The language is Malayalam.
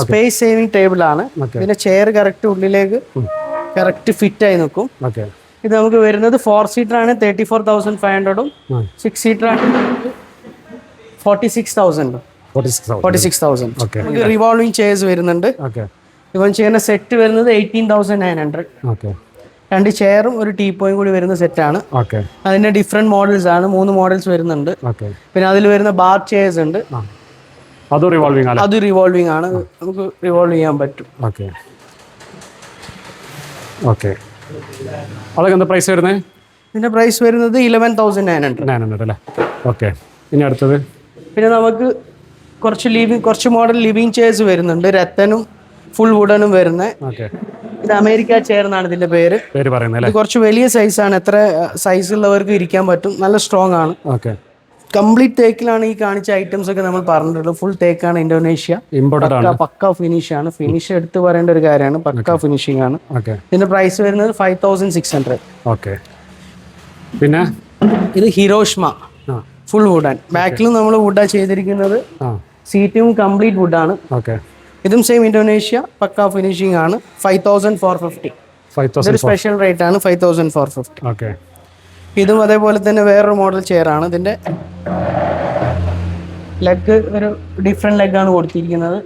സ്പേസ് സേവിംഗ് ടേബിൾ ആണ്. പിന്നെ ചെയർ കറക്റ്റ് ഉള്ളിലേക്ക് കറക്റ്റ് ഫിറ്റ് ആയി നിൽക്കും. ഇത് നമുക്ക് വരുന്നത് 4 സീറ്റർ ആണ് 34,500 6 സീറ്റർ ആണ് 46,000. നമുക്ക് റിവോൾവിംഗ് ചെയർസ് വരുന്നുണ്ട്. ഇവൻ ചെയ്യുന്ന സെറ്റ് വരുന്നത് 18,900. രണ്ട് ചെയറും ഒരു ടീപ്പോയും കൂടി വരുന്ന സെറ്റാണ്. അതിന്റെ ഡിഫറെന്റ് മോഡൽസ് ആണ്, 3 മോഡൽസ് വരുന്നുണ്ട്. പിന്നെ അതിൽ വരുന്ന ബാർ ചെയർസ് ഉണ്ട്, അത് റിവോൾവിംഗ് ആണ്, നമുക്ക് റിവോൾവ് ചെയ്യാൻ പറ്റും. അതൊക്കെ എന്താ പ്രൈസ് വരുന്നത്? ഇതിന്റെ പ്രൈസ് വരുന്നത് 11,900 അല്ലേ? ഓക്കെ. ഇനി അടുത്തത് പിന്നെ നമുക്ക് കുറച്ച് മോഡൽ ലിവിംഗ് ചെയർസ് വരുന്നുണ്ട്. രത്തനും ഫുൾ വുഡനും വരുന്നത്. ഇത് അമേരിക്ക ചെയർ എന്നാണ് ഇതിന്റെ പേര് പറയുന്നത്. ഇത് കുറച്ച് വലിയ സൈസാണ്, എത്ര സൈസ് ഉള്ളവർക്ക് ഇരിക്കാൻ പറ്റും. നല്ല സ്ട്രോങ് ആണ്. കംപ്ലീറ്റ് തേക്കിലാണ് ഈ കാണിച്ച ഐറ്റംസ് ഒക്കെ നമ്മൾ പറഞ്ഞിട്ടുള്ളത്. ഫുൾ തേക്കാണ്, ഇന്തോനേഷ്യ, പക്ക ഫിനിഷ് ആണ്. ഫിനിഷ് എടുത്ത് പറയേണ്ട ഒരു കാര്യമാണ്, പക്ക ഫിനിഷിംഗ് ആണ്. ഇതിന്റെ പ്രൈസ് വരുന്നത് 5,600. പിന്നെ ഇത് ഹിരോഷ്മ ഫുൾ വുഡൻ. ബാക്കിലും നമ്മൾ വുഡാ ചെയ്തിരിക്കുന്നത്. സീറ്റും കംപ്ലീറ്റ് വുഡാണ്. ഇതും സെയിം ഇന്തോനേഷ്യ, പക്ക ഫിനിഷിംഗ് ആണ്. 5,450. ഇതൊരു സ്പെഷ്യൽ റേറ്റ് ആണ്, 5,450. ഇതും അതേപോലെ തന്നെ വേറൊരു മോഡൽ ചെയർ ആണ്. ഇതിന്റെ ലെഗ് ഒരു ഡിഫറെന്റ് ലെഗ് ആണ് കൊടുത്തിരിക്കുന്നത്.